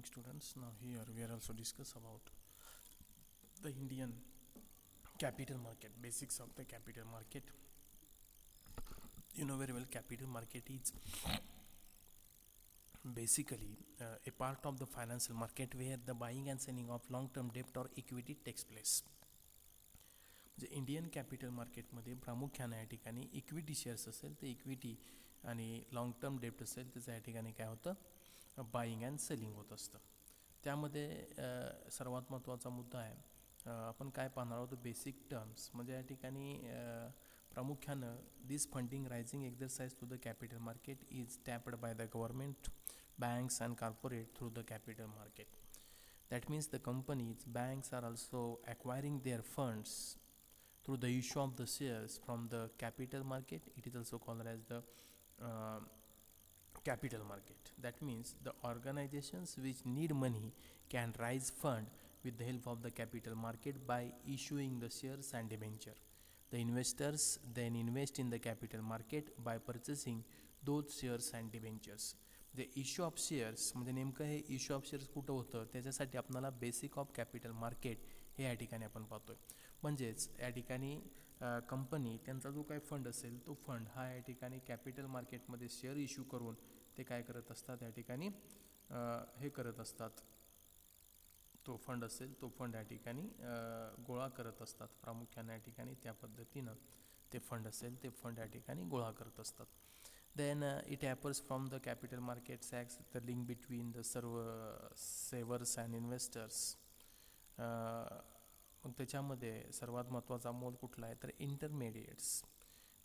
students. Now here we are also discuss about the Indian capital market, basics of the capital market. You know very well, capital market is basically a part of the financial market where the buying and selling of long-term debt or equity takes place. म्हणजे Indian capital मार्केटमध्ये प्रामुख्याने या ठिकाणी equity shares असेल तर equity आणि long term डेप्ट असेल त्याचं या ठिकाणी काय होतं, बाईंग अँड सेलिंग होत असतं. त्यामध्ये सर्वात महत्त्वाचा मुद्दा आहे, आपण काय पाहणार आहोत, बेसिक टर्म्स. म्हणजे या ठिकाणी प्रामुख्यानं this funding raising exercise through the capital market is tapped by the government, banks and corporate through the capital market. That means the companies, banks are also acquiring their funds through the issue of the shares from the capital market. It is also called as the capital market. That means the organizations which need money can raise fund with the help of the capital market by issuing the shares and debenture. The investors then invest in the capital market by purchasing those shares and debentures. जे issue of shares म्हणजे नेमकं हे issue of shares कुठं होतं, त्याच्यासाठी आपल्याला basic of capital market हे या ठिकाणी आपण पाहतो आहे. म्हणजेच या ठिकाणी कंपनी त्यांचा जो काही फंड असेल तो फंड हा या ठिकाणी कॅपिटल मार्केटमध्ये शेअर इश्यू करून ते काय करत असतात, या ठिकाणी हे करत असतात, तो फंड असेल तो फंड या ठिकाणी गोळा करत असतात. प्रामुख्याने या ठिकाणी त्या पद्धतीनं ते फंड असेल ते फंड या ठिकाणी गोळा करत असतात. Then it happens from the capital markets acts the link between the savers and investors. मग त्याच्यामध्ये सर्वात महत्त्वाचा मोल कुठला आहे तर इंटरमिडिएट्स.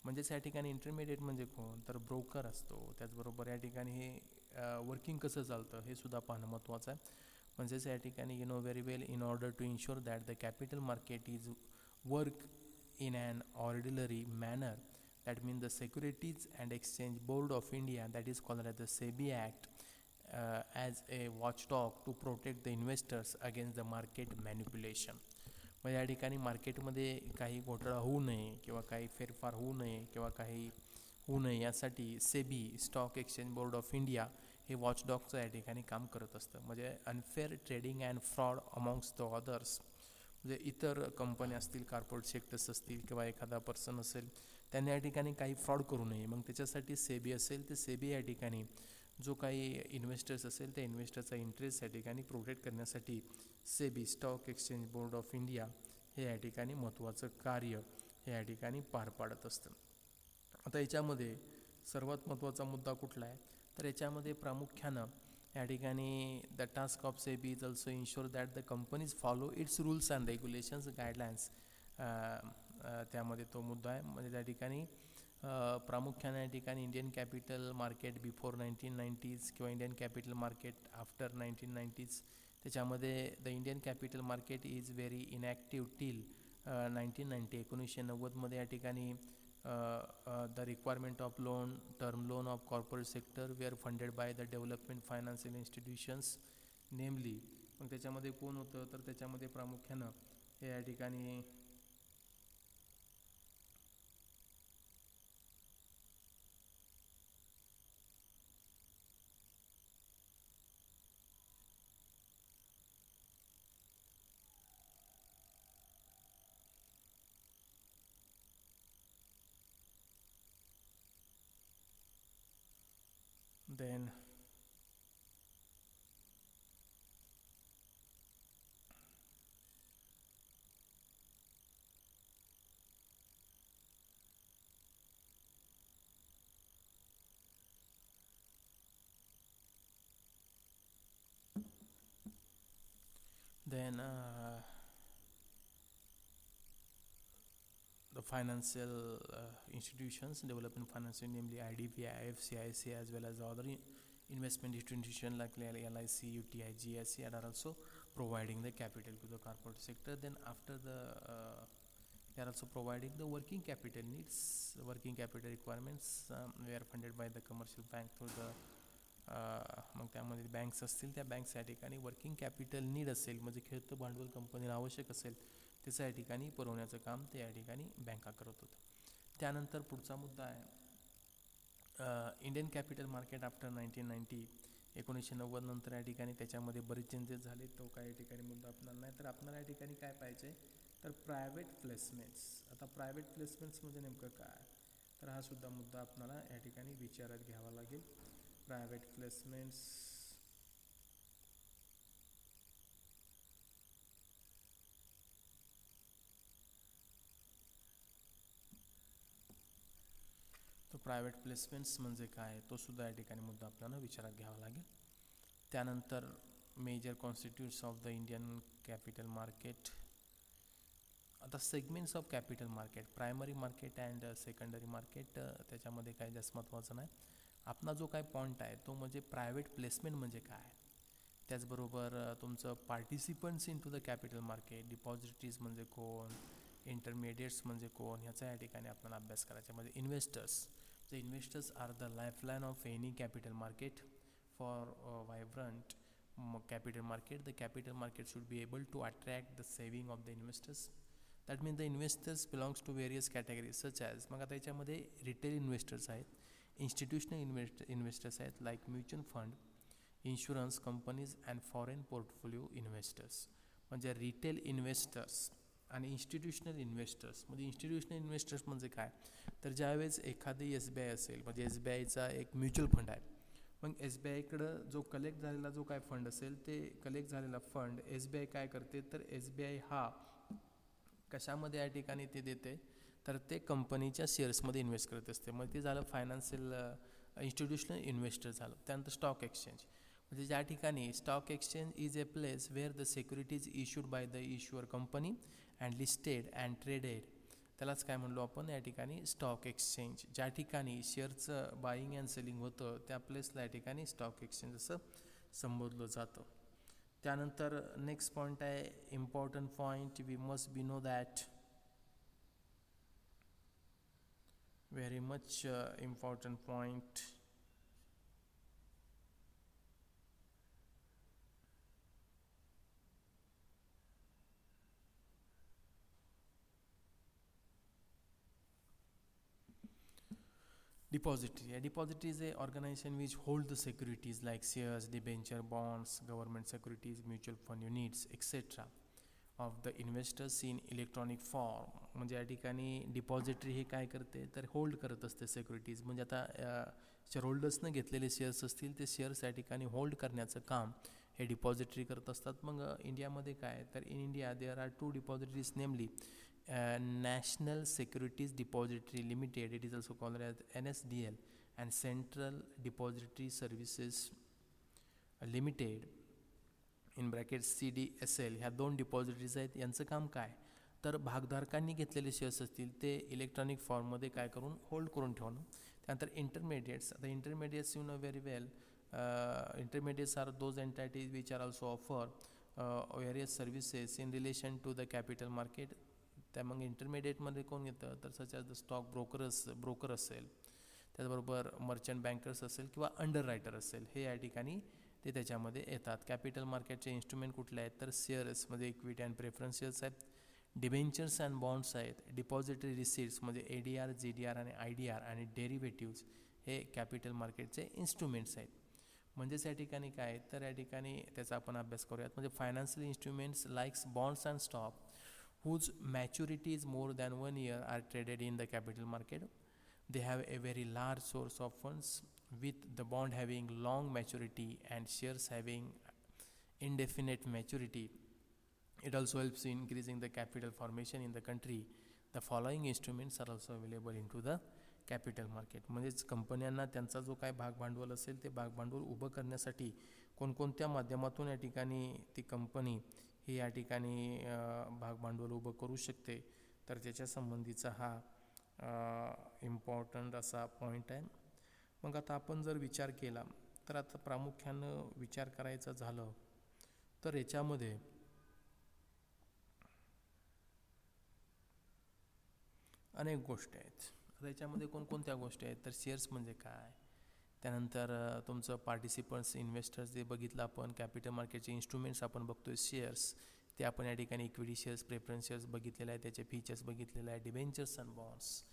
म्हणजेच या ठिकाणी इंटरमिडिएट म्हणजे कोण तर ब्रोकर असतो. त्याचबरोबर या ठिकाणी हे वर्किंग कसं चालतं हे सुद्धा पाहणं महत्त्वाचं आहे. म्हणजेच या ठिकाणी you know very well in order to ensure that the capital market is work in an ordinary manner. That means the Securities and Exchange Board of India, that is called as the SEBI Act, as a watchdog to protect the investors against the market manipulation. म्हणजे या ठिकाणी मार्केटमध्ये काही घोटाळा होऊ नये किंवा काही फेरफार होऊ नये किंवा काही होऊ नये यासाठी SEBI, stock exchange board of India हे वॉचडॉगचं या ठिकाणी काम करत असतं. म्हणजे unfair trading and fraud amongst the others. म्हणजे इतर कंपन्या असतील, कॉर्पोरेट सेक्टर्स असतील किंवा एखादा पर्सन असेल, त्यांनी या ठिकाणी काही फ्रॉड करू नये. मग त्याच्यासाठी सेबी असेल ते सेबी या ठिकाणी जो काही इन्व्हेस्टर्स असेल त्या इन्व्हेस्टरचा इंटरेस्ट या ठिकाणी प्रोटेक्ट करण्यासाठी SEBI, stock exchange board of India हे या ठिकाणी महत्त्वाचं कार्य हे या ठिकाणी पार पाडत असतं. आता याच्यामध्ये सर्वात महत्त्वाचा मुद्दा कुठला आहे तर याच्यामध्ये प्रामुख्यानं या ठिकाणी the task of SEBI is also ensure that the companies follow its rules and regulations guidelines. त्यामध्ये तो मुद्दा आहे. म्हणजे त्या ठिकाणी प्रामुख्याने या ठिकाणी Indian capital market before 1990s किंवा Indian capital market after 1990s, त्याच्यामध्ये the Indian capital market is very inactive till 1990. 1990मध्ये या ठिकाणी the requirement of loan, term loan of corporate sector were funded by the development financial institutions, namely. मग त्याच्यामध्ये कोण होतं तर त्याच्यामध्ये प्रामुख्यानं हे या ठिकाणी then the financial institutions, development financial, namely IDB, IFC, ICA, as well as other investment institutions like LIC, UTI, GSC, and are also providing the capital to the corporate sector. Then after they are also providing the working capital needs, working capital requirements were funded by the commercial bank through the मग त्यामध्ये banks असतील त्या banks या ठिकाणी working capital need असेल म्हणजे खेळतं भांडवल कंपनीला आवश्यक असेल त्याचं या ठिकाणी पुरवण्याचं काम ते या ठिकाणी बँका करत होतं. त्यानंतर पुढचा मुद्दा आहे इंडियन कॅपिटल मार्केट आफ्टर 1990 1990 नंतर या ठिकाणी त्याच्यामध्ये बरेच चेंजेस झाले, तो काय या ठिकाणी मुद्दा आपल्याला नाही. तर आपल्याला या ठिकाणी काय पाहिजे, तर प्रायव्हेट प्लेसमेंट्स. आता प्रायव्हेट प्लेसमेंट्स म्हणजे नेमकं काय, तर हा सुद्धा मुद्दा आपल्याला या ठिकाणी विचारात घ्यावा लागेल. प्रायव्हेट प्लेसमेंट्स तो प्रायव्हेट प्लेसमेंट्स म्हणजे काय, तो सुद्धा या ठिकाणी मुद्दा आपल्याला विचारात घ्यावा लागेल. त्यानंतर major constituents of the Indian capital market. आता segments of capital market, primary market and secondary market, त्याच्यामध्ये काही जास्त महत्त्वाचं नाही. आपला जो काय पॉईंट आहे तो म्हणजे प्रायव्हेट प्लेसमेंट म्हणजे काय, त्याचबरोबर तुमचं participants in to the capital market, depositories म्हणजे कोण, इंटरमिडिएट्स म्हणजे कोण, ह्याचा या ठिकाणी आपल्याला अभ्यास करायचा. म्हणजे investors. The investors are the lifeline of any capital market. For vibrant capital market, the capital market should be able to attract the saving of the investors. That means the investors belongs to various categories such as, मग आता याच्यामध्ये retail investors आहेत, institutional investors आहेत like mutual fund, insurance companies and foreign portfolio investors. म्हणजे retail investors आणि institutional investors. म्हणजे institutional investors म्हणजे काय, तर ज्यावेळेस एखादी SBI असेल, म्हणजे SBIचा एक म्युच्युअल फंड आहे, मग SBIकडं जो कलेक्ट झालेला जो काय फंड असेल, ते कलेक्ट झालेला फंड SBI काय करते, तर SBI हा कशामध्ये या ठिकाणी ते देते, तर ते कंपनीच्या शेअर्समध्ये इन्व्हेस्ट करत असते. मग ते झालं फायनान्शियल इन्स्टिट्यूशनल इन्व्हेस्टर झालं. त्यानंतर स्टॉक एक्सचेंज, म्हणजे ज्या ठिकाणी stock exchange is a place where the securities issued by the issuer company and listed and traded. त्यालाच काय म्हणलो आपण या ठिकाणी, स्टॉक एक्सचेंज. ज्या ठिकाणी शेअरचं बाईंग अँड सेलिंग होतं त्या प्लेसला या ठिकाणी स्टॉक एक्सचेंज असं संबोधलं जातं. त्यानंतर नेक्स्ट पॉईंट आहे important point, we must be know that, very much important point. Depository. A depository is a organization which hold the securities like shares, debenture, bonds, government securities, mutual fund units, etc. of the investors in electronic form. म्हणजे या ठिकाणी depository हे काय करते, तर hold करत असते securities. म्हणजे आता शेअरहोल्डर्सनं घेतलेले शेअर्स असतील, ते शेअर्स या ठिकाणी होल्ड करण्याचं काम हे डिपॉझिटरी करत असतात. मग इंडियामध्ये काय, तर in India there R 2 depositories, नेमली National Securities Depository Limited, it is also called as NSDL, and Central Depository Services Limited in bracket CDSL. ह्या 2 डिपॉझिटरीज आहेत. यांचं काम काय, तर भागधारकांनी घेतलेले शेअर्स असतील ते इलेक्ट्रॉनिक फॉर्ममध्ये काय करून होल्ड करून ठेवणं. त्यानंतर इंटरमिडिएट्स. आता intermediates you know very well, intermediates are those entities which are also offer various services in relation to the capital market. त्या मग इंटरमिडिएटमध्ये कोण येतं, तर such as the stock broker असेल, त्याचबरोबर मर्चंट बँकर्स असेल किंवा अंडर रायटर असेल, हे या ठिकाणी ते त्याच्यामध्ये येतात. कॅपिटल मार्केटचे इन्स्ट्रुमेंट कुठले आहेत, तर शेअर्स म्हणजे इक्विटी अँड प्रेफरन्शियल्स आहेत, डिबेंचर्स अँड बॉन्ड्स आहेत, डिपॉझिटरी रिसीट्स म्हणजे ADR, GDR आणि IDR, आणि डेरिव्हेटिव्ज हे कॅपिटल मार्केटचे इन्स्ट्रुमेंट्स आहेत. म्हणजेच या ठिकाणी काय, तर या ठिकाणी त्याचा आपण अभ्यास करूयात. म्हणजे financial instruments likes bonds and stock whose maturity is more than 1 year are traded in the capital market. They have a very large source of funds, with the bond having long maturity and shares having indefinite maturity. It also helps in increasing the capital formation in the country. The following instruments are also available into the capital market. म्हणजेच कंपन्यांना त्यांचा जो काय भागभांडवल असेल ते भागभांडवल उभं करण्यासाठी कोणकोणत्या माध्यमातून या ठिकाणी ती कंपनी ही या ठिकाणी भागभांडवल उभं करू शकते, तर त्याच्या संबंधीचा हा इम्पॉर्टंट असा पॉईंट आहे. मग आता आपण जर विचार केला, तर आता प्रामुख्यानं विचार करायचं झालं तर याच्यामध्ये अनेक गोष्टी आहेत. आता याच्यामध्ये कोणकोणत्या गोष्टी आहेत, तर शेअर्स म्हणजे काय, त्यानंतर तुमचं पार्टिसिपंट्स इन्व्हेस्टर्स जे बघितलं आपण, कॅपिटल मार्केटचे इन्स्ट्रुमेंट्स आपण बघतोय शेअर्स, ते आपण या ठिकाणी इक्विटी शेअर्स, प्रेफरन्स शेअर्स बघितलेलं आहे, त्याचे फीचर्स बघितलेलं आहे, डिबेंचर्स अँड बॉन्ड्स.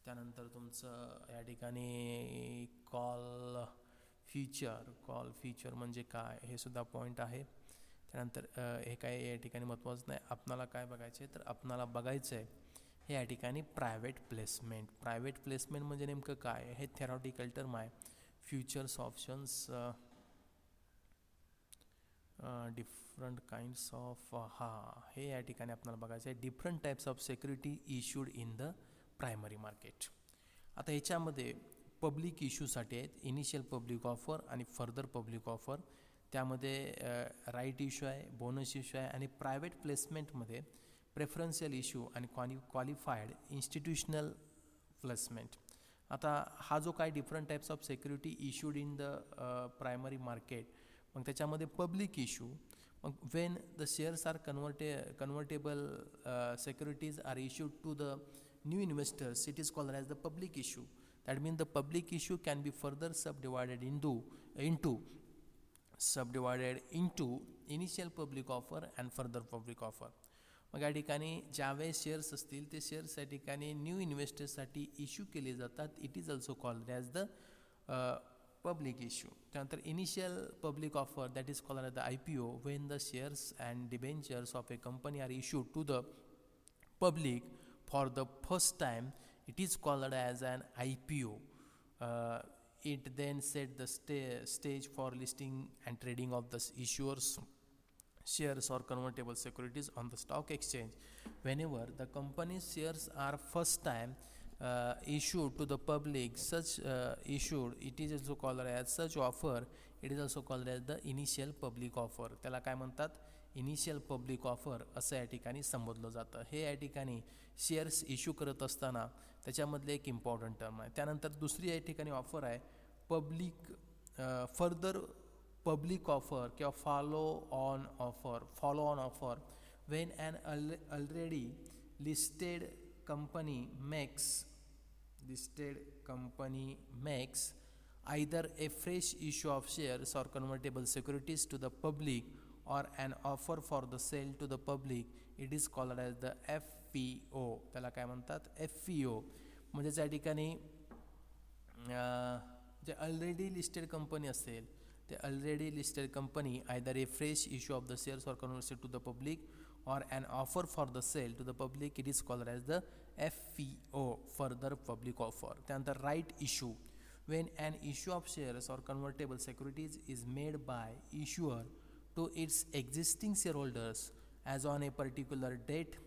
त्यानंतर तुमचं या ठिकाणी कॉल फ्युचर कॉल फ्युचर म्हणजे काय हे सुद्धा पॉईंट आहे. त्यानंतर हे काय या ठिकाणी महत्त्वाचं नाही. आपणाला काय बघायचं आहे तर आपणाला बघायचं आहे हे या ठिकाणी प्रायव्हेट प्लेसमेंट. प्रायव्हेट प्लेसमेंट म्हणजे नेमकं काय हे थेरॉटिकल टर्म आहे. Futures options different kinds of हे या ठिकाणी आपल्याला बघायचं आहे different types of security issued in the primary market. आता ह्याच्यामध्ये पब्लिक इश्यूसाठी आहेत इनिशियल पब्लिक ऑफर आणि फर्दर पब्लिक ऑफर. त्यामध्ये राईट इश्यू आहे, बोनस इश्यू आहे आणि प्रायव्हेट प्लेसमेंटमध्ये प्रेफरन्शियल इश्यू आणि क्वालिफाईड इन्स्टिट्यूशनल प्लेसमेंट. आता हा जो काय different types of security issued in the primary market, मग त्याच्यामध्ये पब्लिक इश्यू, मग when the shares are convertible securities are issued to the new investors it is called as the public issue. That means the public issue can be further subdivided into initial public offer and further public offer. मग या ठिकाणी ज्यावेळेस shares असतील ते shares या ठिकाणी new इन्व्हेस्टर्ससाठी issue केले जातात. It is also called as the public issue. त्यानंतर initial public offer that is called as the IPO when the shares and debentures of a company are issued to the public for the first time. It is called as an IPO. It then set the stage for listing and trading of the issuer's shares or convertible securities on the stock exchange. Whenever the company's shares are first time issued to the public, such issued, it is also called as such offer. It is also called as the initial public offer. त्याला काय म्हणतात? Initial public offer असं या ठिकाणी संबोधलं जातं. हे या ठिकाणी शेअर्स इश्यू करत असताना त्याच्यामधले एक इम्पॉर्टंट टर्म आहे. त्यानंतर दुसरी या ठिकाणी ऑफर आहे पब्लिक फर्दर पब्लिक ऑफर किंवा follow on offer when an already listed company makes either a fresh issue of shares or convertible securities to the public or an offer for the sale to the public. It is called as the FPO. त्याला काय म्हणतात? FPO म्हणजे त्या ठिकाणी जे already listed company असेल ते already listed company either a fresh issue of the shares or converted to the public or an offer for the sale to the public. It is called as the FPO, further public offer. त्यानंतर right issue when an issue of shares or convertible securities is made by issuer to its existing shareholders as on a particular date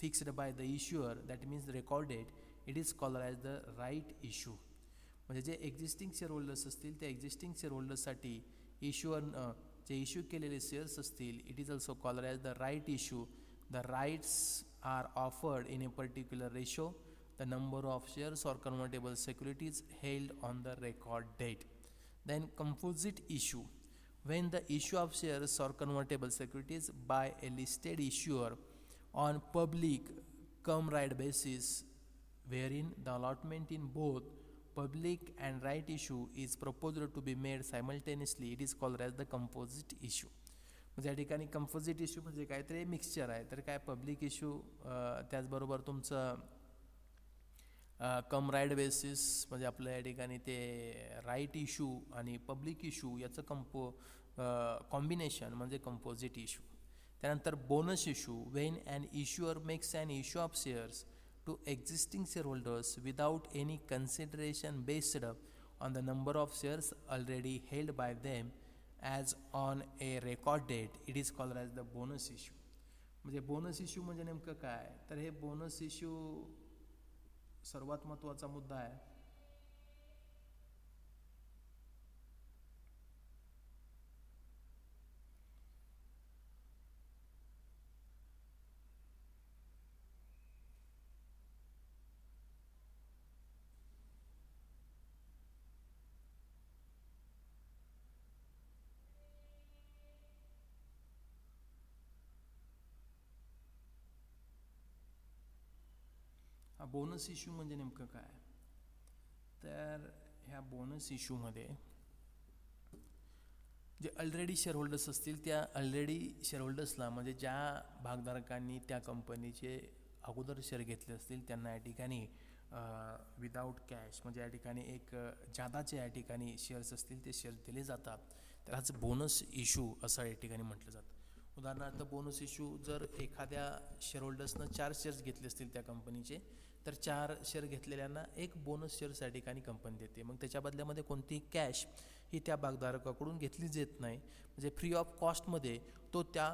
fixed by the issuer, that means the record date. It is called as the right issue. म्हणजे जे existing shareholders असतील त्या existing शेअरहोल्डर्ससाठी issuer जे issue केलेले shares असतील it is also called as the right issue. The rights are offered in a particular ratio the number of shares or convertible securities held on the record date. Then composite issue when the issue of shares or convertible securities by a listed issuer on public cum right basis wherein the allotment in both public and right issue is proposed to be made simultaneously. It is called as the composite issue. म्हणजे या ठिकाणी composite issue म्हणजे काय तर mixture आहे. तर काय public issue त्याचबरोबर तुमचं कम राईट बेसिस म्हणजे आपलं या ठिकाणी ते राईट इश्यू आणि पब्लिक इश्यू याचं कॉम्बिनेशन म्हणजे कंपोजिट इश्यू. त्यानंतर bonus issue when an issuer makes an issue of shares to existing shareholders without any consideration based on the number of shares already held by them as on a record date. It is called as the bonus issue. म्हणजे bonus issue म्हणजे नेमकं काय तर हे bonus issue सर्वात महत्त्वाचा मुद्दा आहे. हा बोनस इश्यू म्हणजे नेमकं काय तर ह्या बोनस इश्यूमध्ये जे ऑलरेडी शेअरहोल्डर्स असतील त्या ऑलरेडी शेअरहोल्डर्सला म्हणजे ज्या भागधारकांनी त्या कंपनीचे अगोदर शेअर घेतले असतील त्यांना या ठिकाणी विदाऊट कॅश, म्हणजे या ठिकाणी एक जादाचे या ठिकाणी शेअर्स असतील ते शेअर्स दिले जातात, त्यालाच बोनस इश्यू असं या ठिकाणी म्हटलं जातं. उदाहरणार्थ बोनस इश्यू, जर एखाद्या शेअरहोल्डर्सनं 4 शेअर्स घेतले असतील त्या कंपनीचे, तर 4 शेअर घेतलेल्यांना एक बोनस शेअर्स या ठिकाणी कंपनी देते. मग त्याच्या बदल्यामध्ये कोणतीही कॅश ही त्या भागधारकाकडून घेतलीच येत नाही, म्हणजे फ्री ऑफ कॉस्टमध्ये तो त्या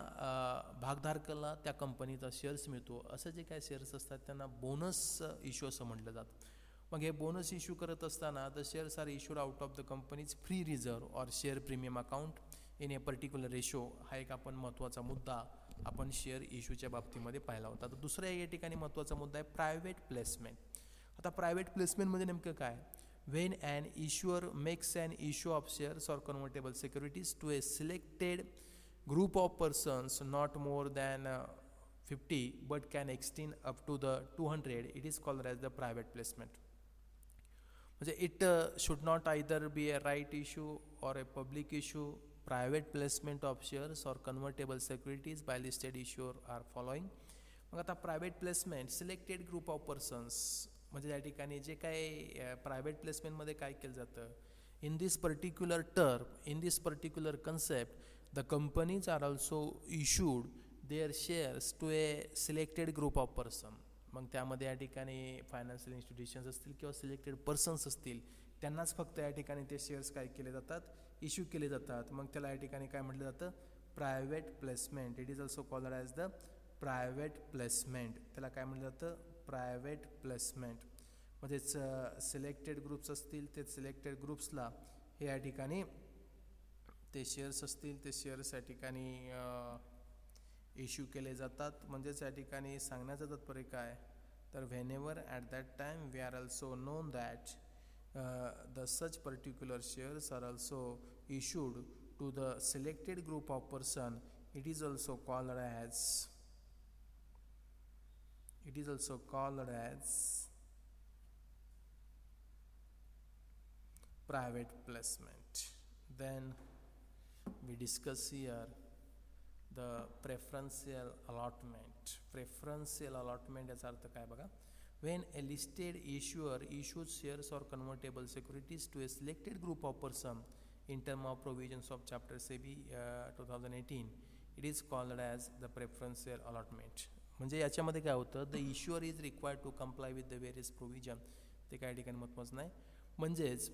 भागधारकाला त्या कंपनीचा शेअर्स मिळतो. असं जे काय शेअर्स असतात त्यांना बोनस इश्यू असं म्हटलं जातं. मग हे बोनस इश्यू करत असताना the shares are issued out of the companies free reserve or share premium account in a particular ratio. हा एक आपण महत्त्वाचा मुद्दा आपण शेअर इश्यूच्या बाबतीमध्ये पाहिला होता. तर दुसरा या ठिकाणी महत्त्वाचा मुद्दा आहे प्रायव्हेट प्लेसमेंट. आता प्रायव्हेट प्लेसमेंट म्हणजे नेमकं काय? When an issuer makes an issue of shares or convertible securities to a selected group of persons not more than 50 but can extend up to the 200, it is called as the private placement. म्हणजे it should not either be a right issue or a public issue. Private placement of shares or convertible securities by listed issuer are following. मग आता private placement selected group of persons, म्हणजे या ठिकाणी जे काय private प्लेसमेंटमध्ये काय केलं जातं, in this particular term, in this particular concept, the companies are also issued their shares to a selected group of person. मग त्यामध्ये या ठिकाणी फायनान्शियल इन्स्टिट्यूशन्स असतील किंवा सिलेक्टेड पर्सन्स असतील, त्यांनाच फक्त या ठिकाणी ते शेअर्स काय केले जातात, इश्यू केले जातात. मग त्याला या ठिकाणी काय म्हटलं जातं, private placement. It is also called as the private placement. त्याला काय म्हटलं जातं, प्रायव्हेट प्लेसमेंट. म्हणजेच सिलेक्टेड ग्रुप्स असतील, ते सिलेक्टेड ग्रुप्सला हे या ठिकाणी ते शेअर्स असतील, ते शेअर्स या ठिकाणी इश्यू केले जातात. म्हणजेच या ठिकाणी सांगण्याचं तात्पर्य काय, तर whenever at that time we are also known that the such particular shares are also issued to the selected group of person, it is also called as private placement. Then we discuss here the preferential allotment. Preferential allotment याचा अर्थ काय बघा, when a listed issuer issues shares or convertible securities to a selected group of person in term of provisions of chapter SEBI 2018, it is called as the preferential allotment. म्हणजे याच्यामध्ये काय होतं, the issuer is required to comply with the various provision. ते काय ठिकाणी महत्त्वाचं नाही. म्हणजेच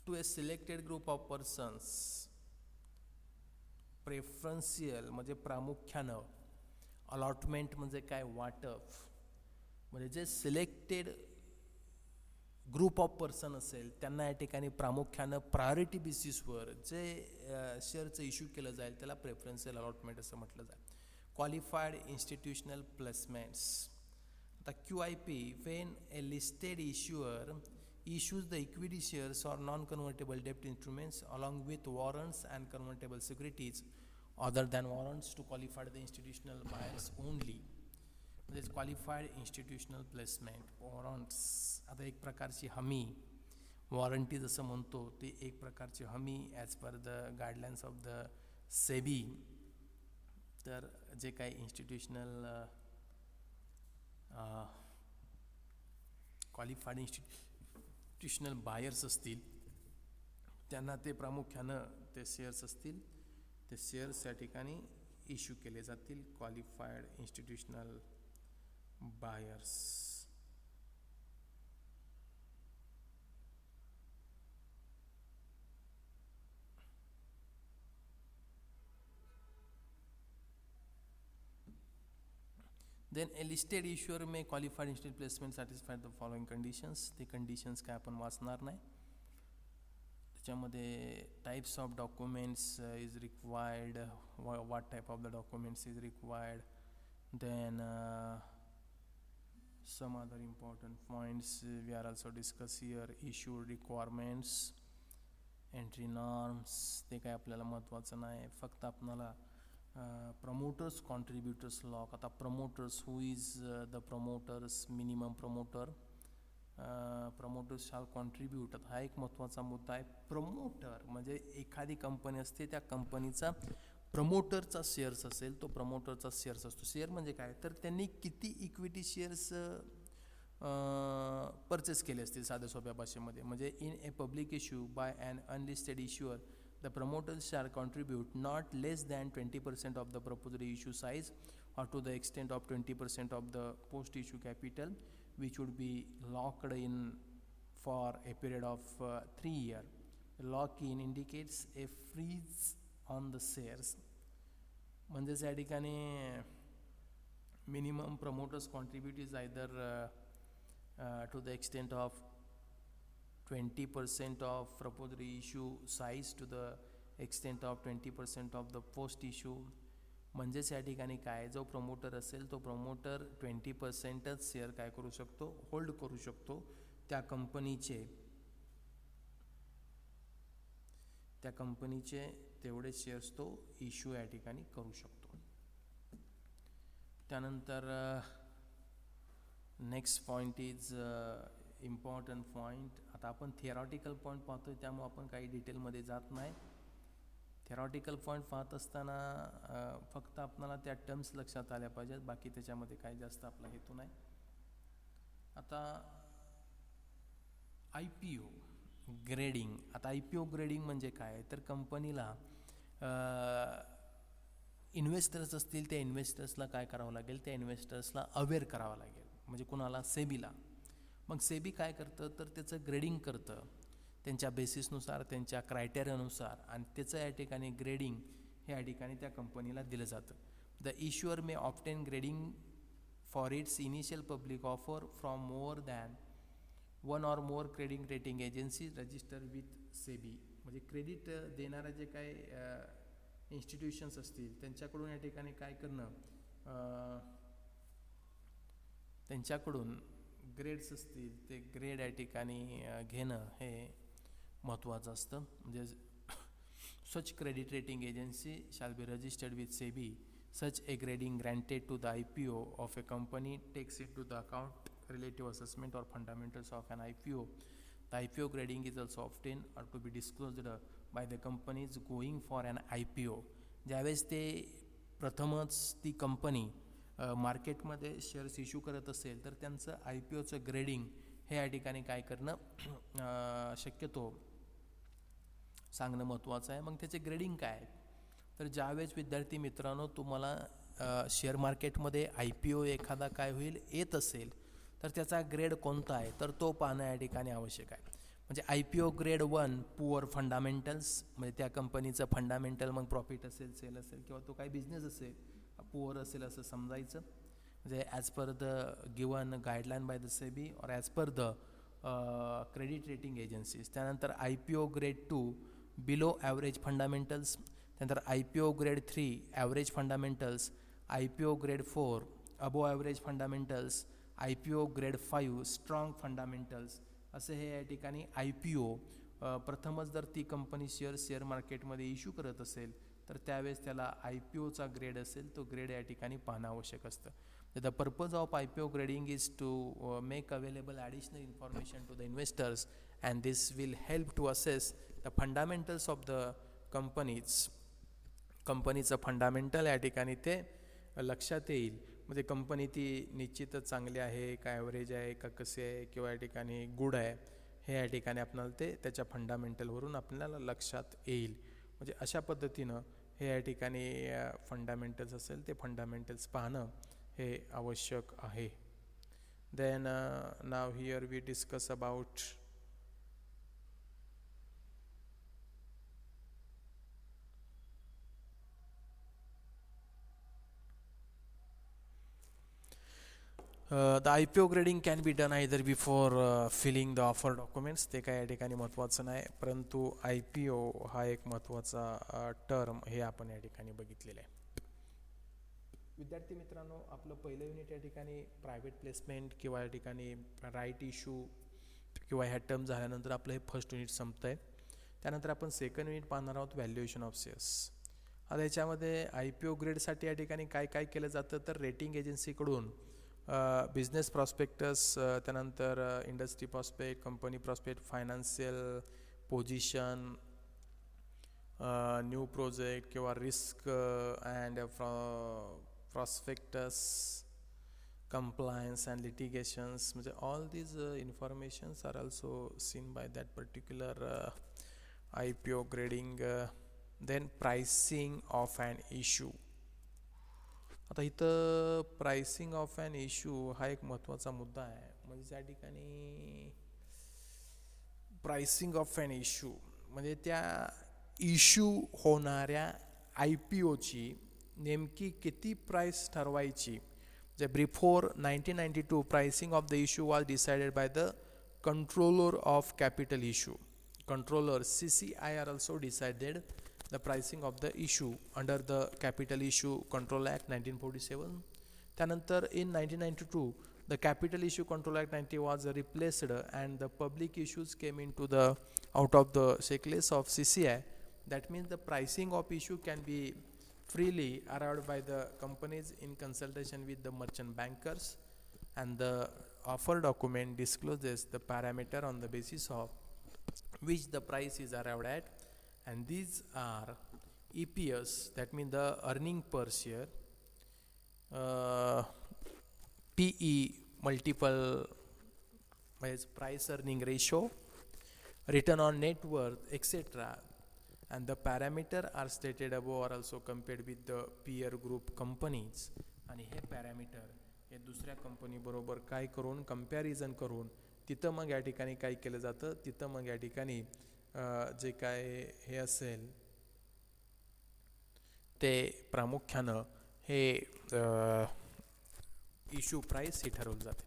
to a selected group of persons, preferential म्हणजे प्रामुख्यानं, अलॉटमेंट म्हणजे काय, वाटप. म्हणजे जे सिलेक्टेड ग्रुप ऑफ पर्सन असेल त्यांना या ठिकाणी प्रामुख्यानं प्रायोरिटी बेसिसवर जे शेअरचं इश्यू केलं जाईल त्याला प्रेफरन्शियल अलॉटमेंट असं म्हटलं जाईल. Qualified institutional placements. आता QIP, when a listed issuer issues the equity shares or non-convertible debt instruments along with warrants and convertible securities other than warrants to qualified the institutional buyers only. म्हणजे qualified institutional placement, warrants. आता एक प्रकारची हमी, warranty जसं म्हणतो ते एक प्रकारची हमी as per the guidelines of the SEBI. तर जे काही इन्स्टिट्यूशनल क्वालिफाईड इन्स्टिट्यूशनल बायर्स असतील त्यांना ते प्रामुख्यानं ते शेअर्स असतील, ते शेअर्स या ठिकाणी इश्यू केले जातील. Qualified institutional buyers. Then a listed issuer may qualified institutional placement satisfy the following conditions. ते कंडिशन्स काय आपण वाचणार नाही. त्याच्यामध्ये types of documents is required, what type of the documents is required, then some other important points we are also discuss here. Issue requirements, entry norms, ते काय आपल्याला महत्त्वाचं नाही. फक्त आपल्याला प्रमोटर्स कॉन्ट्रीब्युटर्स लॉक. आता promoters, who is the promoters, minimum promoter, promoters शाल contribute. हा एक महत्त्वाचा मुद्दा आहे. प्रमोटर म्हणजे एखादी कंपनी असते, त्या कंपनीचा प्रमोटरचा शेअर्स असेल, तो प्रमोटरचा शेअर्स असतो. शेअर म्हणजे काय, तर त्यांनी किती इक्विटी शेअर्स परचेस केले असतील साध्या सोप्या भाषेमध्ये. म्हणजे in a public issue by an unlisted issuer the promoters shall contribute not less than 20% of the proposed issue size or to the extent of 20% of the post issue capital which would be locked in for a period of 3 years. Lock in indicates a freeze on the shares. म्हणजेच या ठिकाणी minimum promoters contribute is either to the extent of 20% of proposed issue size to the extent of 20% of the post issue. म्हणजेच या ठिकाणी काय, जो promoter असेल तो प्रमोटर 20%च शेअर काय करू शकतो, होल्ड करू शकतो त्या कंपनीचे तेवढे शेअर्स तो इश्यू या ठिकाणी करू शकतो. त्यानंतर next point is important point. आता आपण थिअरॉटिकल पॉईंट पाहतोय, त्यामुळे आपण काही डिटेलमध्ये जात नाही. थेरॉटिकल पॉईंट पाहत असताना फक्त आपल्याला त्या टर्म्स लक्षात आल्या पाहिजेत, बाकी त्याच्यामध्ये काही जास्त आपला हेतू नाही. आता IPO ग्रेडिंग. आता IPO ग्रेडिंग म्हणजे काय, तर कंपनीला इन्व्हेस्टर्स असतील, त्या इन्व्हेस्टर्सला काय करावं लागेल, त्या इन्व्हेस्टर्सला अवेअर करावं लागेल. म्हणजे कुणाला, सेबीला. मग सेबी काय करतं, तर त्याचं ग्रेडिंग करतं त्यांच्या बेसिसनुसार, त्यांच्या क्रायटेरियानुसार, आणि त्याचं या ठिकाणी ग्रेडिंग हे या ठिकाणी त्या कंपनीला दिलं जातं. The issuer may obtain grading for its initial public offer from more than one or more credit rating agency register with SEBI. म्हणजे क्रेडिट देणारे जे काही इन्स्टिट्यूशन्स असतील त्यांच्याकडून या ठिकाणी काय करणं, त्यांच्याकडून ग्रेड्स असतील ते ग्रेड या ठिकाणी घेणं हे महत्त्वाचं असतं. म्हणजे such credit rating agency shall be registered with SEBI. Such a grading granted to the IPO of a company takes into the account relative assessment or fundamentals of an IPO. The IPO grading is also obtained or to be disclosed by the companies going for an IPO. ज्यावेळेस ते प्रथमच ती company मार्केटमध्ये shares issue करत असेल, तर त्यांचं IPOचं grading हे या ठिकाणी काय करणं शक्यतो सांगणं महत्त्वाचं आहे. मग त्याचे ग्रेडिंग काय, तर ज्यावेळेस विद्यार्थी मित्रांनो तुम्हाला शेअर मार्केटमध्ये IPO एखादा काय होईल येत असेल, तर त्याचा ग्रेड कोणता आहे तर तो पाहणं या ठिकाणी आवश्यक आहे. म्हणजे IPO ग्रेड 1 पुअर फंडामेंटल्स, म्हणजे त्या कंपनीचं फंडामेंटल मग प्रॉफिट असेल, सेल असेल किंवा तो काही बिझनेस असेल पुअर असेल असं समजायचं. म्हणजे as per the given guideline by the SEBI और as per the credit rating agencies. त्यानंतर IPO grade 2 below average fundamentals. त्यानंतर IPO grade 3 average fundamentals. IPO grade 4 above average fundamentals. IPO grade 5 strong fundamentals. असे हे या ठिकाणी IPO प्रथमच जर ती कंपनी शेअर मार्केटमध्ये इश्यू करत असेल तर त्यावेळेस त्याला IPOचा ग्रेड असेल तो ग्रेड या ठिकाणी पाहणं आवश्यक असतं. The purpose of IPO grading is to make available additional information to the investors and this will help to assess the fundamentals of the कंपनीचं फंडामेंटल या ठिकाणी ते लक्षात येईल. म्हणजे कंपनी ती निश्चितच चांगली आहे का, ॲव्हरेज आहे का, कसे आहे किंवा या ठिकाणी गुड आहे, हे या ठिकाणी आपल्याला ते त्याच्या फंडामेंटलवरून आपल्याला लक्षात येईल. म्हणजे अशा पद्धतीनं हे या ठिकाणी फंडामेंटल्स असेल ते फंडामेंटल्स पाहणं हे आवश्यक आहे. Then now here we discuss about the IPO grading can be done either before filling the offer documents. ते काय या ठिकाणी महत्त्वाचं नाही, परंतु IPO हा एक महत्त्वाचा टर्म हे आपण या ठिकाणी बघितलेलं आहे. विद्यार्थी मित्रांनो, आपलं पहिलं युनिट या ठिकाणी प्रायव्हेट प्लेसमेंट किंवा या ठिकाणी राईट इश्यू किंवा ह्या टर्म झाल्यानंतर आपलं हे फर्स्ट युनिट संपतं आहे. त्यानंतर आपण सेकंड युनिट पाहणार आहोत, व्हॅल्युएशन ऑफ शेअर्स. आता याच्यामध्ये IPO ग्रेडसाठी या ठिकाणी काय काय केलं जातं, तर रेटिंग एजन्सीकडून बिझनेस प्रॉस्पेक्टस, त्यानंतर industry prospect, company prospect, financial position, new project किंवा risk and prospects compliance and litigations, all these informations are also seen by that particular IPO grading. Then pricing of an issue. आता इथं pricing of and issue हा एक महत्त्वाचा मुद्दा आहे. म्हणजे त्या ठिकाणी प्राइसिंग ऑफ ॲन इश्यू म्हणजे त्या इश्यू होणाऱ्या IPOची नेमकी किती प्राइस ठरवायची. Before 1992, pricing of the issue was decided by the controller of capital issue. Controller CCIR also decided the pricing of the issue under the Capital Issue Control Act 1947. त्यानंतर in 1992, the Capital Issue Control Act 90 was replaced and the public issues came into the out of the checklist of CCI. That means the pricing of issue can be freely arrived by the companies in consultation with the merchant bankers, and the offer document discloses the parameter on the basis of which the price is arrived at, and these are EPS, that means the earning per share, PE multiple is price earning ratio, return on net worth, etc. And the parameter are stated above are also compared with the peer group companies. आणि हे parameter हे दुसऱ्या company बरोबर काय करून comparison करून तिथं मग या ठिकाणी काय केलं जातं. तिथं मग या ठिकाणी जे काय हे असेल ते प्रामुख्यानं हे इश्यू प्राइस हे ठरवलं जाते.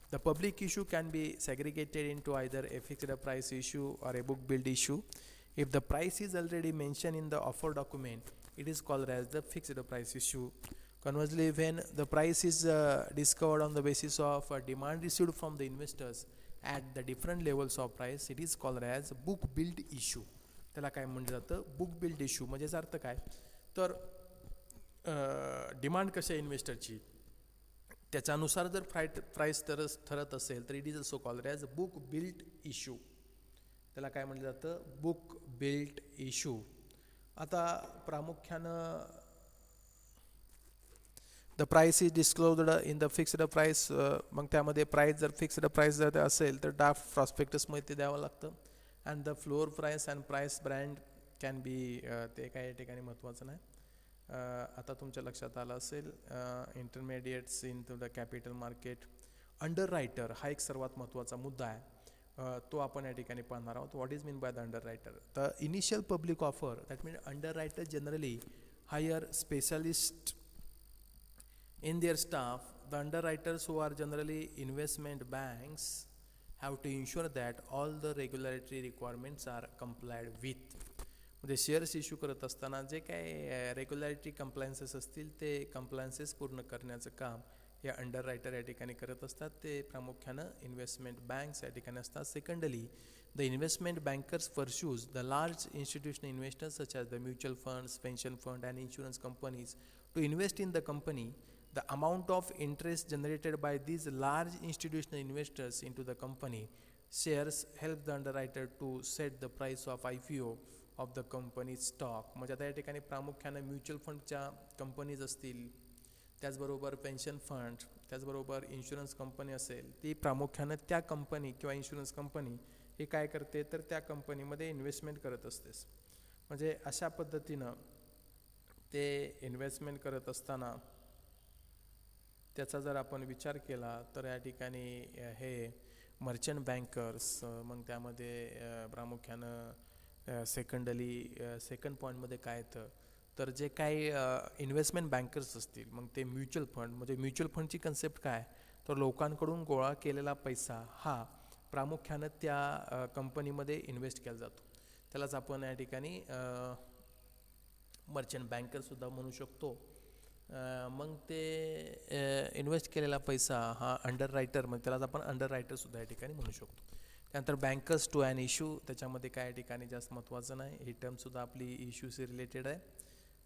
The public issue can be segregated into either a fixed price issue or a book build issue. If the price is already mentioned in the offer document, it is called as the fixed price issue. Conversely, when the price is discovered on the basis of demand received from the investors at the different levels of price, it is called as book build issue. त्याला काय म्हटलं जातं, book build issue. म्हणजे अर्थ काय तर demand कशा इन्व्हेस्टरची त्याच्यानुसार जर प्राइस ठरत असेल तर it is also called as book build issue. त्याला काय म्हटलं जातं, बुक बिल्ड इश्यू. आता प्रामुख्यानं the price is disclosed in the fixed price. मग त्यामध्ये प्राइस जर फिक्स्ड प्राइस जर असेल तर ड्राफ्ट प्रॉस्पेक्टसमध्ये ते द्यावं लागतं. And the floor price and price brand can be, ते काय या ठिकाणी महत्त्वाचं नाही. आता तुमच्या लक्षात आलं असेल intermediates in to the capital market. Under हा एक सर्वात महत्त्वाचा मुद्दा आहे. तो आपण या ठिकाणी पाहणार आहोत. What is mean by the underwriter. The initial public offer, that mean underwriter generally hire specialist in their staff. The underwriters, who are generally investment banks, have to ensure that all the regulatory requirements are complied with. म्हणजे shares issue करत असताना जे काय regularity कंप्लायन्सेस असतील ते कंप्लायन्सेस पूर्ण करण्याचं काम या अंडर रायटर या ठिकाणी करत असतात. ते प्रामुख्यानं इन्व्हेस्टमेंट बँक्स या ठिकाणी असतात. Secondly, the investment bankers pursues the large institutional investors such as the mutual funds, pension fund and insurance companies to invest in the company. The amount of interest generated by these large institutional investors into the company shares help the underwriter to set the price of IPO of the company's stock. म्हणजे आता या ठिकाणी प्रामुख्याने mutual फंडच्या companies असतील, त्याचबरोबर pension fund, त्याचबरोबर insurance company असेल, ती प्रामुख्यानं त्या कंपनी किंवा इन्शुरन्स कंपनी हे काय करते तर त्या कंपनीमध्ये इन्व्हेस्टमेंट करत असतेस. म्हणजे अशा पद्धतीनं ते इन्व्हेस्टमेंट करत असताना त्याचा जर आपण विचार केला तर या ठिकाणी हे मर्चंट बँकर्स, मग त्यामध्ये प्रामुख्यानं सेकंड पॉईंटमध्ये काय येतं तर जे काही इन्व्हेस्टमेंट बँकर्स असतील, मग ते म्युच्युअल फंड. म्हणजे म्युच्युअल फंडची कन्सेप्ट काय तर लोकांकडून गोळा केलेला पैसा हा प्रामुख्यानं त्या कंपनीमध्ये इन्व्हेस्ट केला जातो. त्यालाच आपण या ठिकाणी मर्चंट बँकरसुद्धा म्हणू शकतो. मग ते इन्व्हेस्ट केलेला पैसा हा अंडर रायटर, मग त्यालाच आपण अंडर रायटरसुद्धा या ठिकाणी म्हणू शकतो. त्यानंतर बँकर्स टू ॲन इश्यू, त्याच्यामध्ये काय या ठिकाणी जास्त महत्त्वाचं नाही, ही टर्मसुद्धा आपली इश्यूशी रिलेटेड आहे.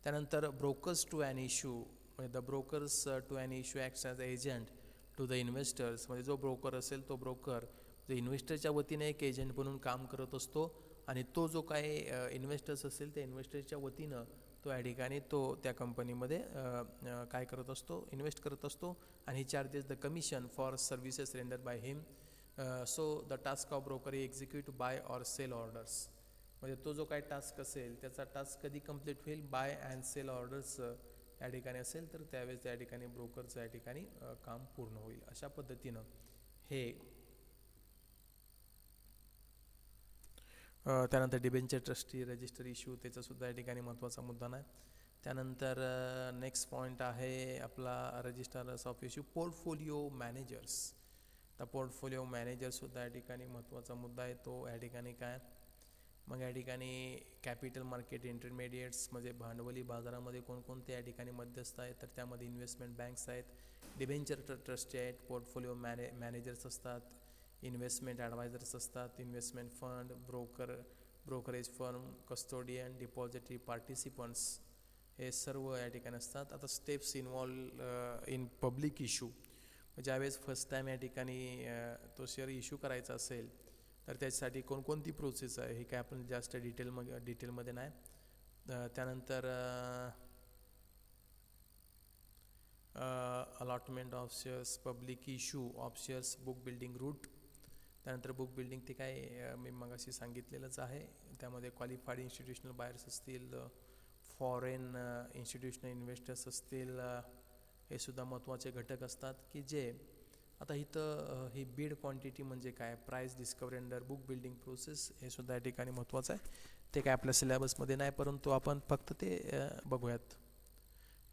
त्यानंतर ब्रोकर्स टू ॲन इश्यू, म्हणजे the brokers to an issue acts as agent to the investors. म्हणजे जो ब्रोकर असेल तो ब्रोकर जो इन्व्हेस्टरच्या वतीने एक एजंट म्हणून काम करत असतो आणि तो जो काही इन्व्हेस्टर्स असेल त्या इन्व्हेस्टर्सच्या वतीनं तो या ठिकाणी तो त्या कंपनीमध्ये काय करत असतो, इन्व्हेस्ट करत असतो. आणि he charges the commission for services render by him. So the task of broker execute buy or sell orders. म्हणजे तो जो काही टास्क असेल त्याचा टास्क कधी कंप्लीट होईल, बाय अँड सेल ऑर्डर्स या ठिकाणी असेल तर त्यावेळेस त्या ठिकाणी ब्रोकरचं या ठिकाणी काम पूर्ण होईल. अशा पद्धतीनं हे त्यानंतर डिबेंचर ट्रस्टी रजिस्टर इश्यू त्याचासुद्धा या ठिकाणी महत्त्वाचा मुद्दा नाही. त्यानंतर नेक्स्ट पॉईंट आहे आपला registers of issue portfolio managers. तर पोर्टफोलिओ मॅनेजरसुद्धा या ठिकाणी महत्त्वाचा मुद्दा आहे. तो या ठिकाणी काय, मग या ठिकाणी कॅपिटल मार्केट इंटरमिडिएट्स म्हणजे भांडवली बाजारामध्ये कोणकोणते या ठिकाणी मध्यस्थ आहेत, तर त्यामध्ये इन्व्हेस्टमेंट बँक्स आहेत, डिबेंचर ट्रस्टी आहेत, पोर्टफोलिओ मॅनेजर्स असतात, इन्व्हेस्टमेंट ॲडवायझर्स असतात, investment fund, brokerage firm, custodian, depository participants हे सर्व या ठिकाणी असतात. आता steps involve in public issue. ज्यावेळेस फर्स्ट टाईम या ठिकाणी तो शेअर इश्यू करायचा असेल तर त्याच्यासाठी कोणकोणती प्रोसेस आहे हे काय आपण जास्त डिटेलमध्ये नाही. त्यानंतर allotment of shares, public issue of shares, book building route. त्यानंतर बुक बिल्डिंग ते काय मी मगाशी सांगितलेलंच आहे. त्यामध्ये क्वालिफाईड इन्स्टिट्यूशनल बायर्स असतील, फॉरेन इन्स्टिट्यूशनल इन्व्हेस्टर्स असतील, हे सुद्धा महत्त्वाचे घटक असतात की जे आता इथं ही बीड क्वांटिटी म्हणजे काय, price discovery under book building process, हे सुद्धा या ठिकाणी महत्त्वाचं आहे. ते काय आपल्या सिलेबसमध्ये नाही, परंतु आपण फक्त ते बघूयात.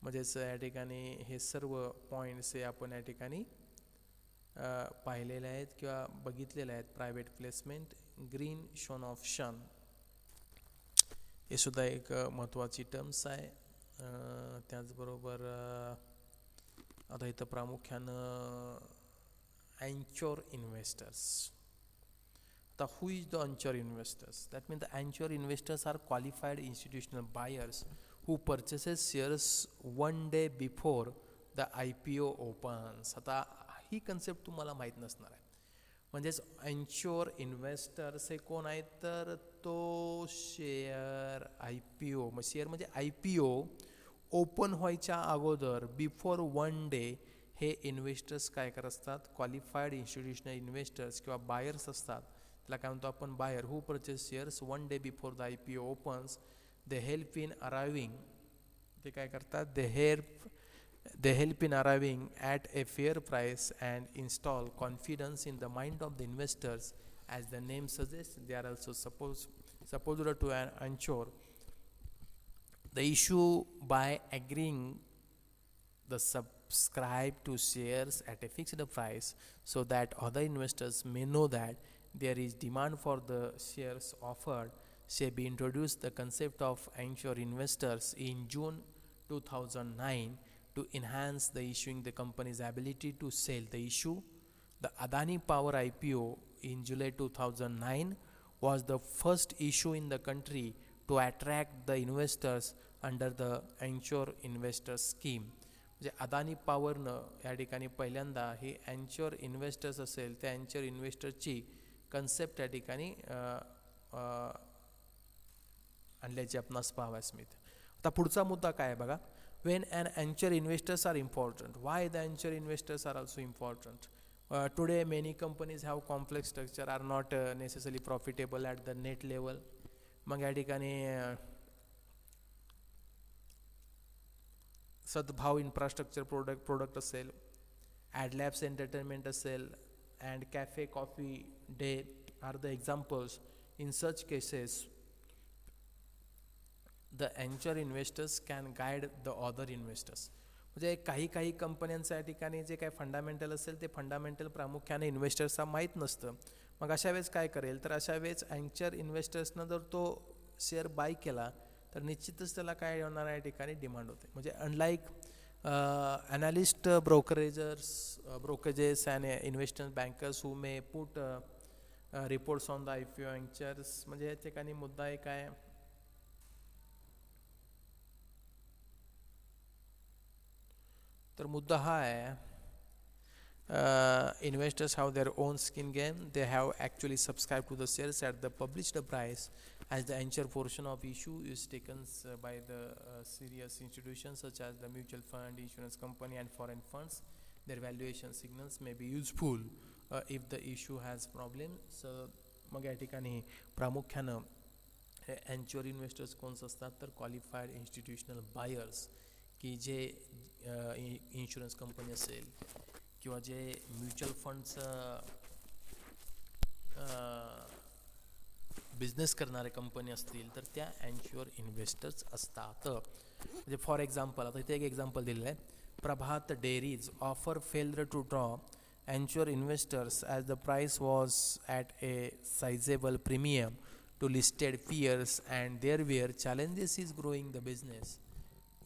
म्हणजेच या ठिकाणी हे सर्व पॉईंट्स हे आपण या ठिकाणी पाहिलेले आहेत किंवा बघितलेले आहेत. Private placement, green shown option हे सुद्धा एक महत्त्वाची टर्म्स आहे. त्याचबरोबर आता इथं प्रामुख्यानं anchor investors. Now, who is the anchor investors? That means the anchor investors are qualified institutional buyers who purchases shares one day before the IPO opens. आता ही कन्सेप्ट तुम्हाला माहीत नसणार आहे. म्हणजेच anchor investors हे कोण आहेत, तर तो शेअर IPO, मग शेअर म्हणजे IPO ओपन व्हायच्या अगोदर बिफोर वन डे हे इन्व्हेस्टर्स काय करत असतात, क्वालिफाईड इन्स्टिट्यूशनल इन्व्हेस्टर्स किंवा बायर्स असतात. त्याला काय म्हणतो आपण, buyer, who purchase shares one day before the IPO opens. They help in arriving, ते काय करतात, they help in arriving at a fair price and install confidence in the mind of the investors. As the name suggest, they are also supposed to ensure the issue by agreeing the subscribe to shares at a fixed price so that other investors may know that there is demand for the shares offered. SEBI introduced the concept of anchor investors in June 2009 to enhance the issuing the company's ability to sell the issue. The Adani Power IPO in July 2009 was the first issue in the country to attract the investors under the anchor investor scheme. म्हणजे अदानी पॉवरनं या ठिकाणी पहिल्यांदा ही अँचर investors असेल त्या अँचर इन्व्हेस्टरची concept या ठिकाणी आणल्याची आपणास पाहावयास मिळते. आता पुढचा मुद्दा काय आहे बघा, when and anchor investors are important. Why the anchor investors are also important. Today many companies have complex structure, are not necessary profitable at the net level. मग या ठिकाणी सद्भाव इन्फ्रास्ट्रक्चर प्रोडक्ट असेल, ॲडलॅब्स एंटरटेनमेंट असेल, and cafe coffee day are the examples. In such cases the anchor investors can guide the other investors. म्हणजे काही कंपन्यांचं या ठिकाणी जे काही फंडामेंटल असेल ते फंडामेंटल प्रामुख्याने इन्व्हेस्टर्सला माहीत नसतं. मग अशा वेळेस काय करेल, तर अशा वेळेस अँचर इन्व्हेस्टर्सनं जर तो शेअर बाय केला तर निश्चितच त्याला काय होणार या ठिकाणी डिमांड होते. म्हणजे unlike analyst, brokerages and investment bankers who may put reports on the IPO अँचर्स. म्हणजे या ठिकाणी मुद्दा एक आहे, तर मुद्दा हा आहे investors have their own skin game. They have actually subscribed to the shares at the published price, as the anchor portion of issue is taken by the serious institutions such as the mutual fund, insurance company, and foreign funds. Their valuation signals may be useful if the issue has problem. So मग या ठिकाणी प्रामुख्यानं अँच्युअर investors कोणच असतात तर qualified institutional buyers, की जे insurance company असेल किंवा जे म्युच्युअल फंडचं बिझनेस करणारे कंपनी असतील तर त्या अँच्युअर इन्व्हेस्टर्स असतात. म्हणजे फॉर एक्झाम्पल आता इथे एक एक्झाम्पल दिलेलं आहे. Prabhat dairies offer failed to draw anchor investors as the price was at a sizable premium to listed peers and there were challenges in growing the business.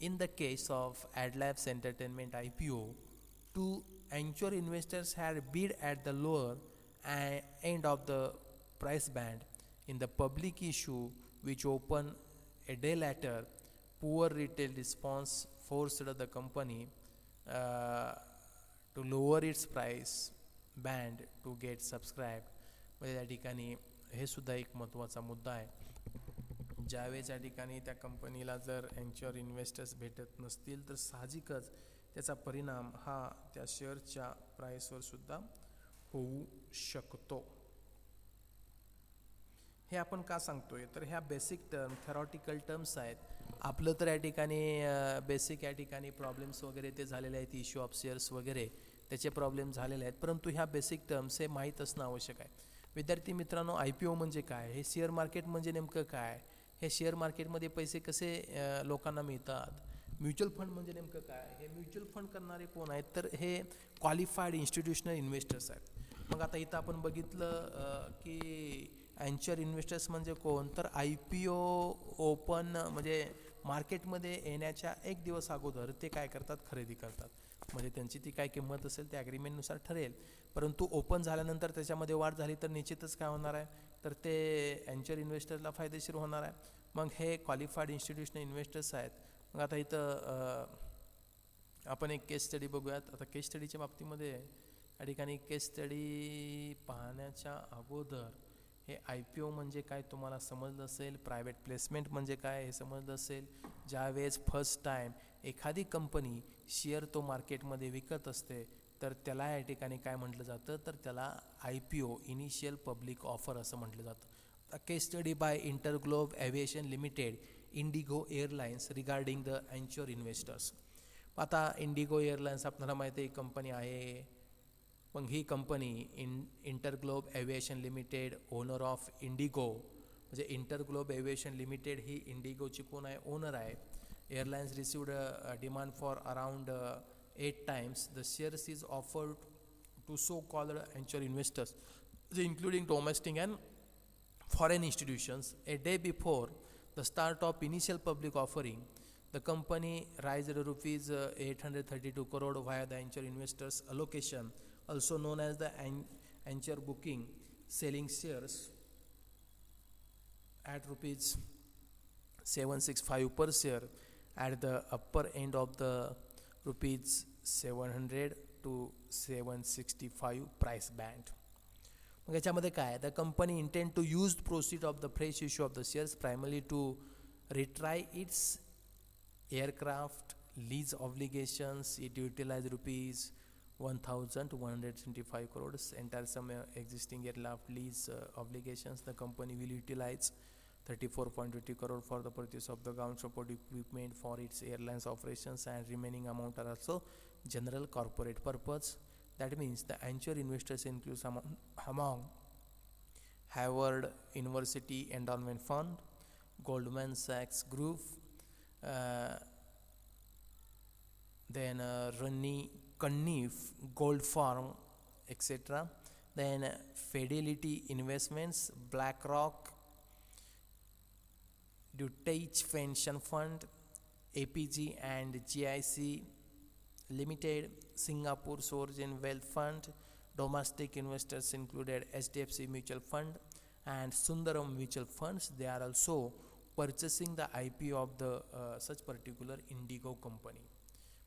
In the case of Adlabs Entertainment IPO, two anchor investors had bid at the lower end of the price band. In the public issue, which opened a day later, poor retail response forced the company to lower its price band to get subscribed. म्हणजे त्या ठिकाणी हे सुद्धा एक महत्त्वाचा मुद्दा आहे. ज्यावेळेस या ठिकाणी त्या कंपनीला जर अँच्युअर इन्व्हेस्टर्स भेटत नसतील तर साहजिकच त्याचा परिणाम हा त्या शेअरच्या प्राईसवर सुद्धा होऊ शकतो. हे आपण का सांगतोय तर ह्या बेसिक टर्म थेरॉटिकल टर्म्स आहेत. आपलं तर या ठिकाणी बेसिक या ठिकाणी प्रॉब्लेम्स वगैरे ते झालेले आहेत, इश्यू ऑफ शेअर्स वगैरे त्याचे प्रॉब्लेम झालेले आहेत, परंतु ह्या बेसिक टर्म्स हे माहीत असणं आवश्यक आहे. विद्यार्थी मित्रांनो, IPO म्हणजे काय, हे शेअर मार्केट म्हणजे नेमकं काय, हे शेअर मार्केटमध्ये पैसे कसे लोकांना मिळतात, म्युच्युअल फंड म्हणजे नेमकं काय, हे म्युच्युअल फंड करणारे कोण आहेत तर हे क्वालिफाईड इन्स्टिट्यूशनल इन्व्हेस्टर्स आहेत. मग आता इथं आपण बघितलं की अँच्युअर इन्व्हेस्टर्स म्हणजे कोण तर IPO ओपन म्हणजे मार्केटमध्ये येण्याच्या एक दिवस अगोदर ते काय करतात, खरेदी करतात. म्हणजे त्यांची ती काय किंमत असेल त्या ॲग्रीमेंटनुसार ठरेल, परंतु ओपन झाल्यानंतर त्याच्यामध्ये वाढ झाली तर निश्चितच काय होणार आहे तर ते अँच्युअर इन्व्हेस्टरला फायदेशीर होणार आहे. मग हे क्वालिफाईड इन्स्टिट्यूशनल इन्व्हेस्टर्स आहेत. मग आता इथं आपण एक केस स्टडी बघूयात. आता केस स्टडीच्या बाबतीमध्ये या ठिकाणी केस स्टडी पाहण्याच्या अगोदर हे IPO म्हणजे काय तुम्हाला समजलं असेल, प्रायव्हेट प्लेसमेंट म्हणजे काय हे समजलं असेल. ज्यावेळेस फर्स्ट टाईम एखादी कंपनी शेअर तो मार्केटमध्ये विकत असते तर त्याला या ठिकाणी काय म्हटलं जातं तर त्याला IPO इनिशियल पब्लिक ऑफर असं म्हटलं जातं. Case study by InterGlobe aviation limited, IndiGo airlines regarding the anchor investors. आता इंडिगो एअरलाइन्स आपल्याला माहिती आहे कंपनी आहे. मग ही company InterGlobe aviation limited, owner of IndiGo, म्हणजे इंटरग्लोब एव्हिएशन लिमिटेड ही इंडिगोची कोण आहे, ओनर आहे. Airlines received demand for around 8 times the shares is offered to so-called anchor investors, including domestic and foreign institutions. A day before the start of initial public offering, the company raised rupees 832 crore via the anchor investors allocation, also known as the anchor booking, selling shares at rupees 765 per share at the upper end of the rupees 700 to 765 price band. मग याच्यामध्ये काय, the company intend to use proceed of the fresh issue of the shares primarily to retire its aircraft lease obligations. It utilize rupees 1,125 crores, entire some existing aircraft lease obligations. The company will utilize 34.20 crore for the purchase of the ground support equipment for its airlines operations, and remaining amount are also general corporate purpose. That means the anchor investors includes among Harvard University Endowment Fund, Goldman Sachs Group, then Runny Cunniff Gold Farm, etc. Then Fidelity Investments, BlackRock, Deutsche Pension Fund, APG and GIC Limited, Singapore Sovereign Wealth Fund. Domestic investors included HDFC Mutual Fund and Sundaram Mutual Funds. They are also purchasing the IPO of the such particular Indigo company.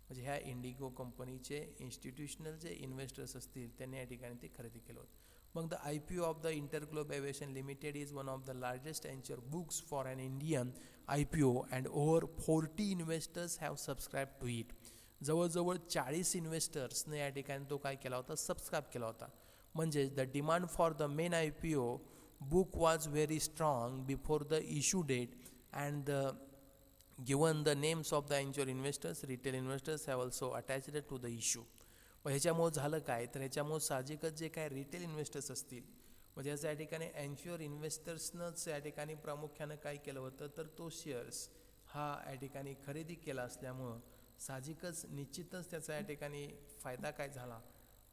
म्हणजे ह्या Indigo कंपनीचे institutional जे investors असतील त्यांनी या ठिकाणी ते खरेदी केलं होतं. मग the IPO of the InterGlobe aviation Limited is one of the largest anchor books for an Indian IPO and over 40 investors have subscribe to it. जवळजवळ 40 इन्व्हेस्टर्सने या ठिकाणी तो काय केला होता, सबस्क्राईब केला होता. म्हणजे the demand for the main IPO book was very strong before the issue date, and given the names of the angel investors, retail investors have also attached to the issue. मग ह्याच्यामुळं झालं काय, तर ह्याच्यामुळं साहजिकच जे काय रिटेल इन्व्हेस्टर्स असतील, म्हणजे याचं या ठिकाणी अँच्युअर इन्व्हेस्टर्सनंच या ठिकाणी प्रामुख्यानं काय केलं होतं, तर तो शेअर्स हा या ठिकाणी खरेदी केला असल्यामुळं साहजिकच निश्चितच त्याचा या ठिकाणी फायदा काय झाला,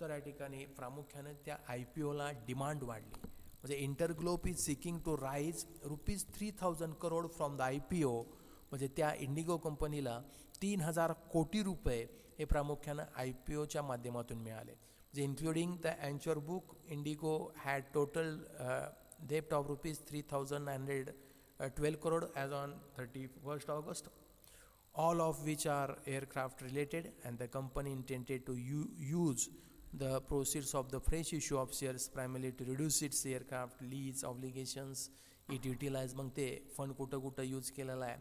तर या ठिकाणी प्रामुख्यानं त्या IPOला डिमांड वाढली. म्हणजे InterGlobe is seeking to raise ₹3,000 crore from the IPO. म्हणजे त्या इंडिगो कंपनीला 3,000 कोटी रुपये हे प्रामुख्यानं IPOच्या माध्यमातून मिळाले. म्हणजे including the anchor book, IndiGo had total डेप्ट of ₹3,912 crore as on 31st August, all of which are aircraft related, and the company intended to use the proceeds of the fresh issue of shares primarily to reduce its aircraft lease obligations. It utilized. मग ते fund कुठं कुठं use केलेला आहे,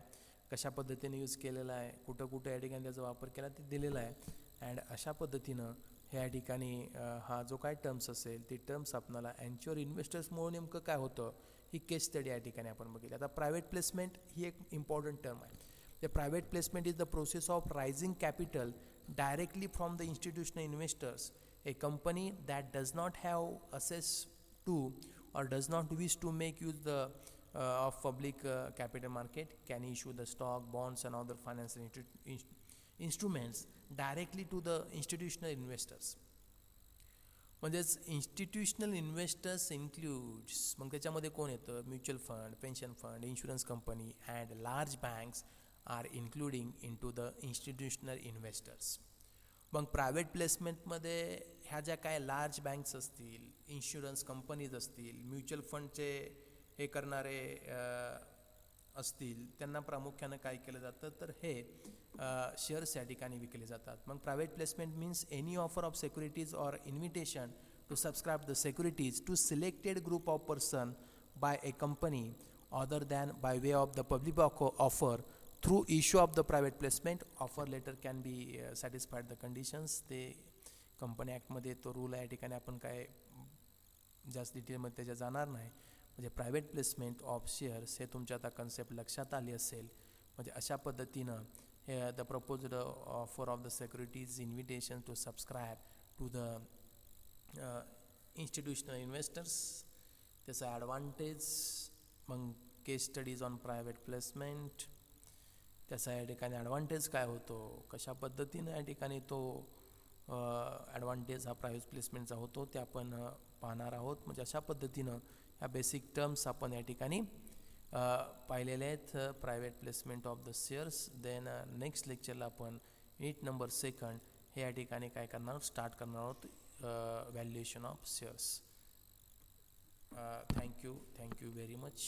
कशा पद्धतीने use केलेला आहे, कुठं कुठं या ठिकाणी त्याचा वापर केला ते दिलेला आहे. अँड अशा पद्धतीनं ह्या ठिकाणी हा जो काय टर्म्स असेल ती टर्म्स आपल्याला अँच्युअर इन्व्हेस्टर्समुळे नेमकं काय होतं ही केस स्टडी या ठिकाणी आपण बघितली. आता प्रायव्हेट प्लेसमेंट ही एक इम्पॉर्टंट टर्म आहे. The private placement is the process of raising capital directly from the institutional investors. A company that does not have access to or does not wish to make use of public capital market can issue the stock, bonds and other financial instruments directly to the institutional investors. म्हणजेच institutional investors includes, मग त्याच्यामध्ये कोण येतं, mutual fund, pension fund, insurance company and large banks are including in to the institutional investors. मग private प्लेसमेंटमध्ये ह्या ज्या काय लार्ज बँक्स असतील, इन्शुरन्स कंपनीज असतील, म्युच्युअल फंडचे हे करणारे असतील, त्यांना प्रामुख्यानं काय केलं जातं, तर हे शेअर्स या ठिकाणी विकले जातात. मग private placement means any offer of securities or invitation to subscribe the securities to selected group of person by a company other than by way of the public offer through issue of the private placement. Offer letter can be satisfied the conditions. ते company ॲक्टमध्ये तो rule आहे, या ठिकाणी आपण काय जास्त डिटेलमध्ये त्याच्या जाणार नाही. म्हणजे प्रायव्हेट प्लेसमेंट ऑफ शेअर्स हे तुमच्या आता कन्सेप्ट लक्षात आली असेल. म्हणजे अशा पद्धतीनं हे the proposed offer of the securities invitation to subscribe to the institutional investors, त्याचा ॲडव्हान्टेज, मग case studies on private placement, त्याचा या ठिकाणी ॲडव्हान्टेज काय होतो, कशा पद्धतीनं या ठिकाणी तो ॲडव्हान्टेज हा प्रायव्हेट प्लेसमेंटचा होतो ते आपण पाहणार आहोत. म्हणजे अशा पद्धतीनं ह्या बेसिक टर्म्स आपण या ठिकाणी पाहिलेले आहेत private placement of the shares. Then next लेक्चरला आपण 8 नंबर 2 हे या ठिकाणी काय करणार आहोत, स्टार्ट करणार आहोत valuation of shares. Thank you very much.